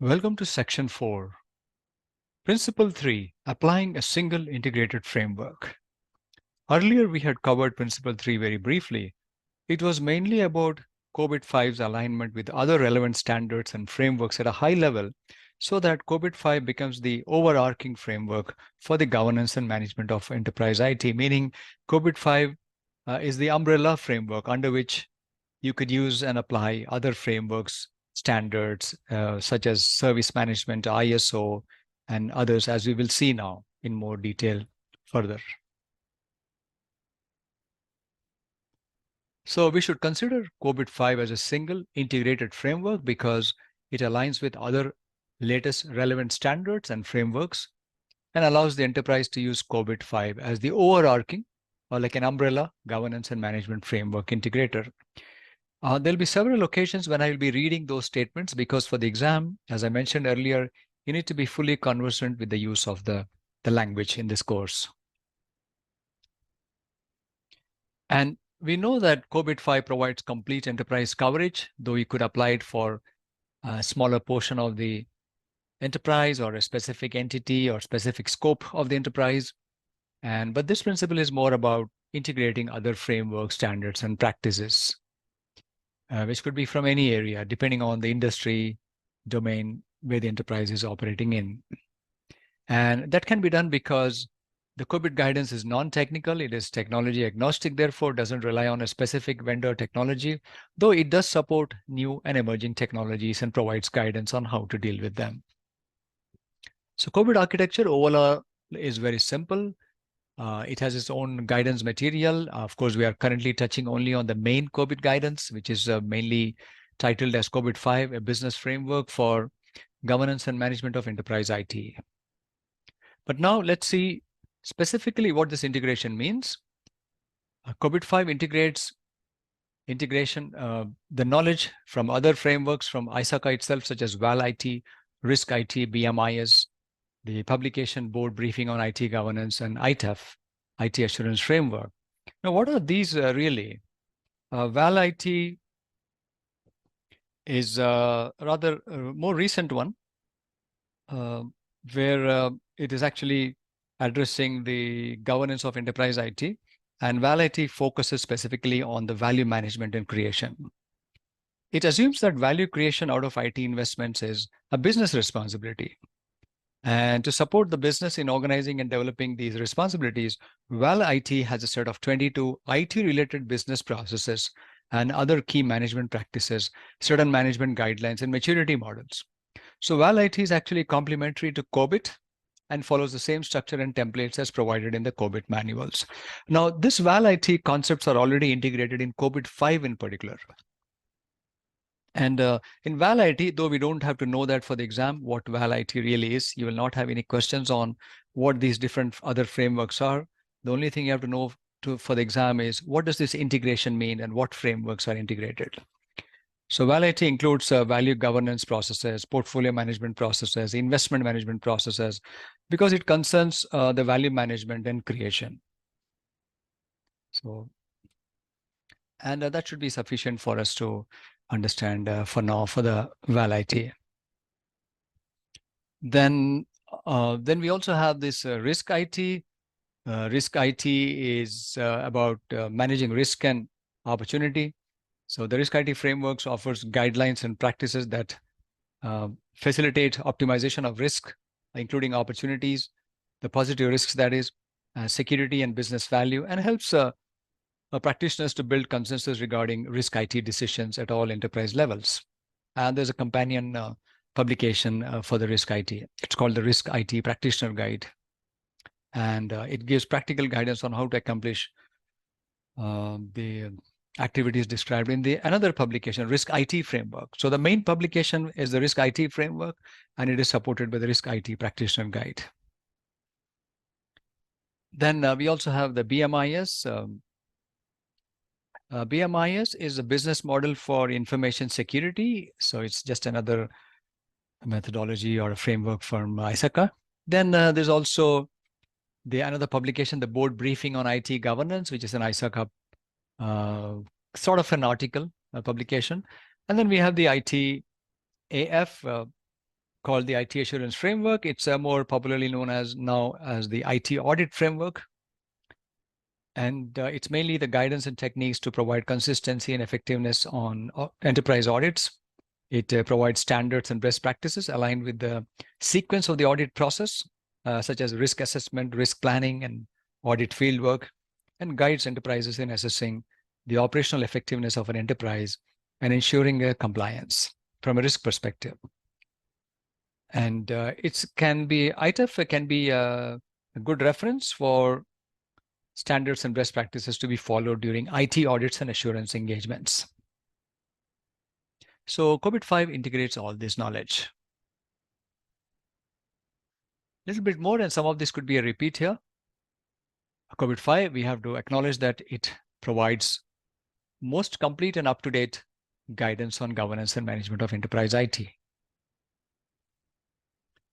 Welcome to Section 4. Principle 3. Applying a single integrated framework. Earlier, we had covered Principle 3 very briefly. It was mainly about COBIT 5's alignment with other relevant standards and frameworks at a high level so that COBIT 5 becomes the overarching framework for the governance and management of enterprise IT, meaning COBIT 5 is the umbrella framework under which you could use and apply other frameworks, standards, such as service management, ISO, and others, as we will see now in more detail further. So we should consider COBIT 5 as a single integrated framework because it aligns with other latest relevant standards and frameworks and allows the enterprise to use COBIT 5 as the overarching or like an umbrella governance and management framework integrator. There'll be several occasions when I will be reading those statements because for the exam, as I mentioned earlier, you need to be fully conversant with the use of the language in this course. And we know that COBIT 5 provides complete enterprise coverage, though you could apply it for a smaller portion of the enterprise or a specific entity or specific scope of the enterprise. But this principle is more about integrating other frameworks, standards, and practices, which could be from any area, depending on the industry, domain where the enterprise is operating in. And that can be done because the COBIT guidance is non-technical. It is technology agnostic, therefore doesn't rely on a specific vendor technology, though it does support new and emerging technologies and provides guidance on how to deal with them. So COBIT architecture overall is very simple. It has its own guidance material. Of course, we are currently touching only on the main COBIT guidance, which is mainly titled as COBIT 5, a business framework for governance and management of enterprise IT. But now let's see specifically what this integration means. COBIT 5 integrates the knowledge from other frameworks from ISACA itself, such as VAL IT, Risk IT, BMIS, the publication board briefing on IT governance, and ITAF, IT assurance framework. Now, what are these really? VAL IT is a rather more recent one, where it is actually addressing the governance of enterprise IT, and VAL IT focuses specifically on the value management and creation. It assumes that value creation out of IT investments is a business responsibility. And to support the business in organizing and developing these responsibilities, VAL IT has a set of 22 IT-related business processes and other key management practices, certain management guidelines, and maturity models. So VAL IT is actually complementary to COBIT and follows the same structure and templates as provided in the COBIT manuals. Now, this VAL IT concepts are already integrated in COBIT 5 in particular. And in VAL IT, though we don't have to know that for the exam, what VAL IT really is, you will not have any questions on what these different other frameworks are. The only thing you have to know for the exam is what does this integration mean and what frameworks are integrated. So VAL IT includes value governance processes, portfolio management processes, investment management processes, because it concerns the value management and creation. So, and that should be sufficient for us to understand for now for the VAL IT. Then we also have this risk IT. Risk IT is about managing risk and opportunity. So the risk IT frameworks offers guidelines and practices that facilitate optimization of risk, including opportunities, the positive risks, that is, security and business value, and helps practitioners to build consensus regarding risk IT decisions at all enterprise levels. And there's a companion publication for the risk IT. It's called the Risk IT Practitioner Guide. And it gives practical guidance on how to accomplish the activities described in the another publication, Risk IT Framework. So the main publication is the Risk IT Framework, and it is supported by the Risk IT Practitioner Guide. Then we also have the BMIS. BMIS is a business model for information security. So it's just another methodology or a framework from ISACA. Then there's also another publication, the board briefing on IT governance, which is an ISACA sort of an article publication. And then we have the IT AF, called the IT Assurance Framework. It's more popularly known as now as the IT Audit Framework. And it's mainly the guidance and techniques to provide consistency and effectiveness on enterprise audits. It provides standards and best practices aligned with the sequence of the audit process, such as risk assessment, risk planning, and audit fieldwork, and guides enterprises in assessing the operational effectiveness of an enterprise and ensuring compliance from a risk perspective. And ITAF can be a good reference for standards and best practices to be followed during IT audits and assurance engagements. So COBIT 5 integrates all this knowledge. A little bit more, and some of this could be a repeat here. COBIT 5, we have to acknowledge that it provides most complete and up-to-date guidance on governance and management of enterprise IT.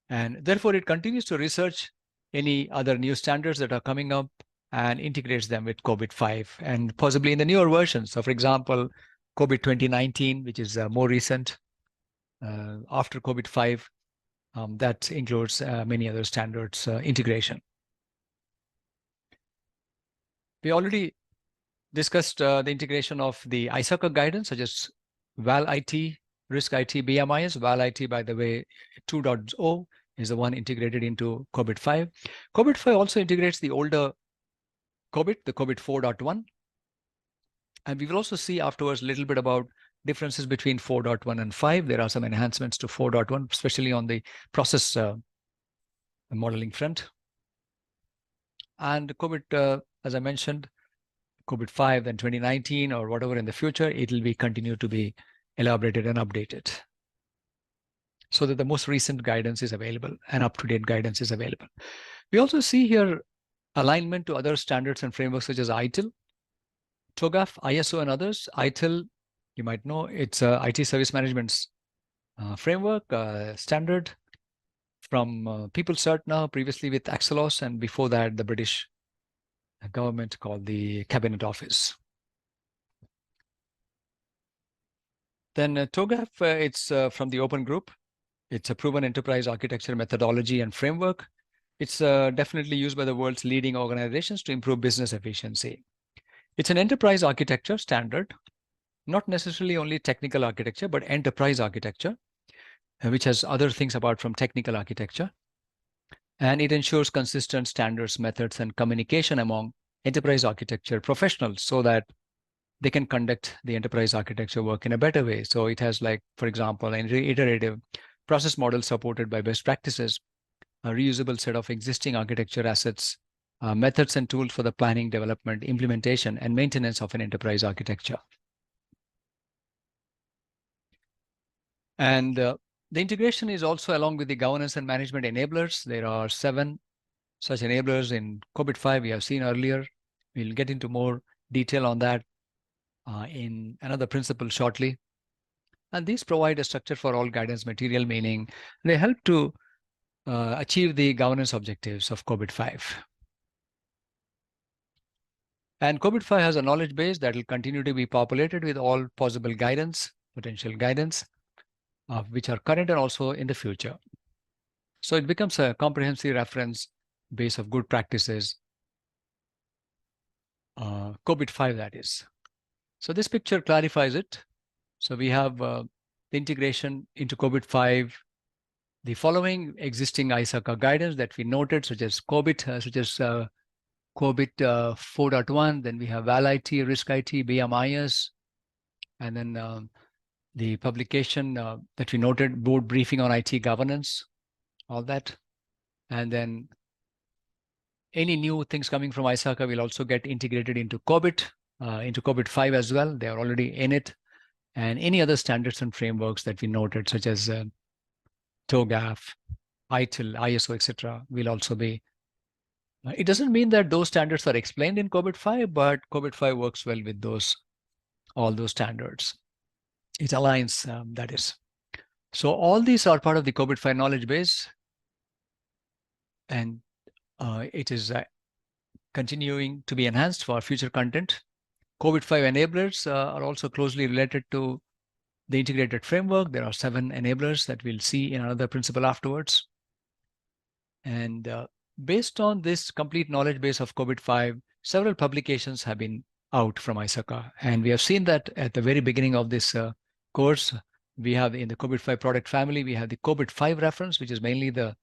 And therefore, it continues to research any other new standards that are coming up and integrates them with COBIT 5 and possibly in the newer versions. So for example, COBIT 2019, which is more recent, after COBIT 5, that includes many other standards integration. We already discussed the integration of the ISACA guidance, such as VAL IT, Risk IT, BMIS. VAL IT, by the way, 2.0 is the one integrated into COBIT 5. COBIT 5 also integrates the older COBIT, the COBIT 4.1. And we will also see afterwards a little bit about differences between 4.1 and 5. There are some enhancements to 4.1, especially on the process modeling front. And COBIT, as I mentioned, COBIT 5 and 2019 or whatever in the future, it will be continue to be elaborated and updated so that the most recent guidance is available and up-to-date guidance is available. We also see here alignment to other standards and frameworks such as ITIL, TOGAF, ISO, and others. ITIL, you might know, it's a IT service management framework standard from PeopleCert now, previously with Axelos, and before that, the British government called the Cabinet Office. Then TOGAF, it's from the Open Group. It's a proven enterprise architecture methodology and framework. It's definitely used by the world's leading organizations to improve business efficiency. It's an enterprise architecture standard, not necessarily only technical architecture, but enterprise architecture, which has other things apart from technical architecture. And it ensures consistent standards, methods, and communication among enterprise architecture professionals so that they can conduct the enterprise architecture work in a better way. So it has, like, for example, an iterative process model supported by best practices, a reusable set of existing architecture assets, methods and tools for the planning, development, implementation, and maintenance of an enterprise architecture. And the integration is also along with the governance and management enablers. There are 7 such enablers in COBIT 5 we have seen earlier. We'll get into more detail on that in another principle shortly. And these provide a structure for all guidance material, meaning they help to achieve the governance objectives of COBIT 5. And COBIT 5 has a knowledge base that will continue to be populated with all possible guidance, potential guidance, which are current and also in the future. So it becomes a comprehensive reference base of good practices, COBIT 5 that is. So this picture clarifies it. So we have the integration into COBIT 5, the following existing ISACA guidance that we noted, such as COBIT, COBIT 4.1, then we have VAL IT, Risk IT, BMIS, and then the publication that we noted, board briefing on IT governance, all that. And then any new things coming from ISACA will also get integrated into COBIT 5 as well. They are already in it. And any other standards and frameworks that we noted, such as TOGAF, ITIL, ISO, etc., will also be. It doesn't mean that those standards are explained in COBIT 5, but COBIT 5 works well with all those standards. It aligns, that is. So all these are part of the COBIT 5 knowledge base, and it is continuing to be enhanced for future content. COBIT 5 enablers are also closely related to the integrated framework. There are 7 enablers that we'll see in another principle afterwards. And based on this complete knowledge base of COBIT-5, several publications have been out from ISACA. And we have seen that at the very beginning of this course, we have in the COBIT-5 product family, we have the COBIT-5 reference, which is mainly the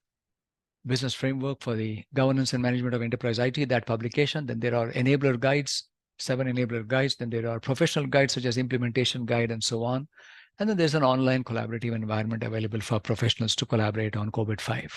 business framework for the governance and management of enterprise IT, that publication. Then there are enabler guides, 7 enabler guides. Then there are professional guides such as implementation guide and so on. And then there's an online collaborative environment available for professionals to collaborate on COBIT-5.